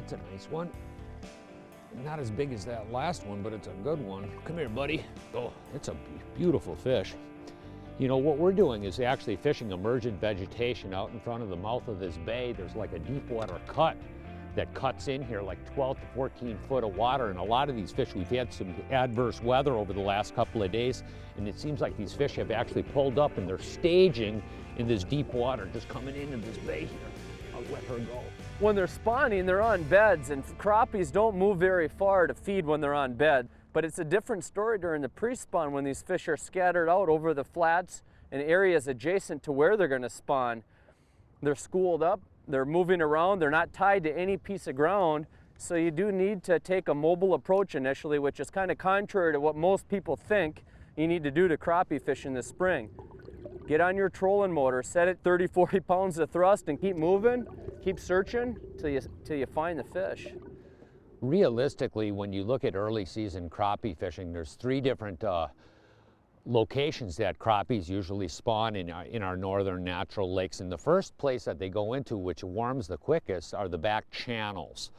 That's a nice one. Not as big as that last one, but it's a good one. Come here, buddy. Oh, it's a beautiful fish. You know, what we're doing is actually fishing emergent vegetation out in front of the mouth of this bay. There's like a deep water cut that cuts in here, like 12 to 14 foot of water. And a lot of these fish, we've had some adverse weather over the last couple of days, and it seems like these fish have actually pulled up and they're staging in this deep water, just coming into this bay here. I'll let her go. When they're spawning, they're on beds, and crappies don't move very far to feed when they're on bed. But it's a different story during the pre-spawn when these fish are scattered out over the flats and areas adjacent to where they're going to spawn. They're schooled up, they're moving around, they're not tied to any piece of ground, so you do need to take a mobile approach initially, which is kind of contrary to what most people think you need to do to crappie fish in the spring. Get on your trolling motor, set it 30, 40 pounds of thrust, and keep moving, keep searching till you find the fish. Realistically, when you look at early season crappie fishing, there's three different locations that crappies usually spawn in our northern natural lakes. And the first place that they go into, which warms the quickest, are the back channels.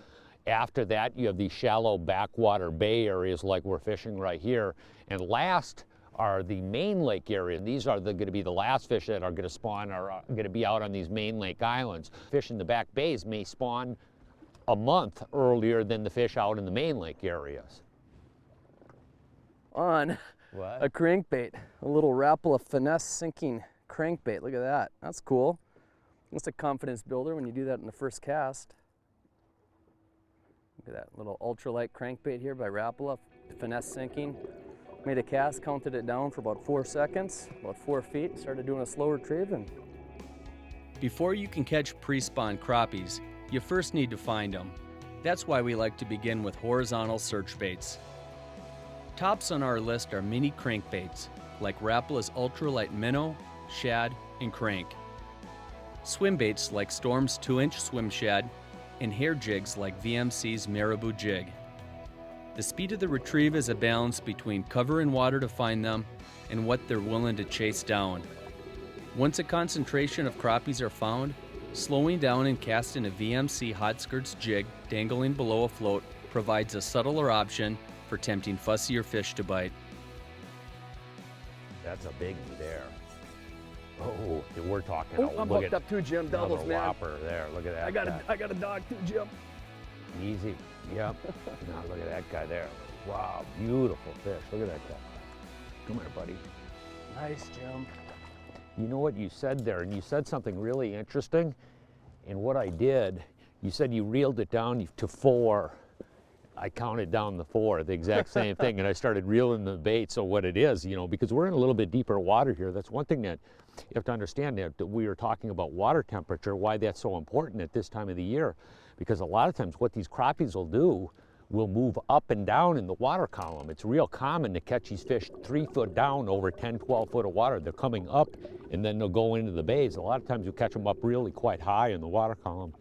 After that, you have these shallow backwater bay areas like we're fishing right here. And last are the main lake area. And these are going to be the last fish that are going to spawn, are going to be out on these main lake islands. Fish in the back bays may spawn a month earlier than the fish out in the main lake areas. On what? A crankbait, a little Rapala finesse sinking crankbait. Look at that, that's cool. That's a confidence builder when you do that in the first cast. Look at that little ultralight crankbait here by Rapala, finesse sinking. Made a cast, counted it down for about 4 seconds, about 4 feet, started doing a slow retrieve. And before you can catch pre-spawn crappies, you first need to find them. That's why we like to begin with horizontal search baits. Tops on our list are mini crankbaits, like Rapala's ultralight minnow, shad, and crank. Swim baits like Storm's 2-inch swim shad, and hair jigs like VMC's marabou jig. The speed of the retrieve is a balance between cover and water to find them and what they're willing to chase down. Once a concentration of crappies are found, slowing down and casting a VMC hot skirts jig dangling below a float provides a subtler option for tempting fussier fish to bite. That's a biggie there. Oh, we're talking. oh, I'm hooked up too, Jim. Doubles, man. Whopper there. Look at that. I got a dog too, Jim. Easy. Yep. Now look at that guy there. Wow, beautiful fish. Look at that guy. Come here, buddy. Nice, Jim. You know what you said there, and you said something really interesting. And what I did, you said you reeled it down to 4. I counted down the 4, the exact same thing, and I started reeling the bait. So what it is, you know, because we're in a little bit deeper water here, that's one thing that you have to understand, that we are talking about water temperature, why that's so important at this time of the year. Because a lot of times what these crappies will do, will move up and down in the water column. It's real common to catch these fish 3 foot down over 10, 12 foot of water. They're coming up and then they'll go into the bays. A lot of times you catch them up really quite high in the water column.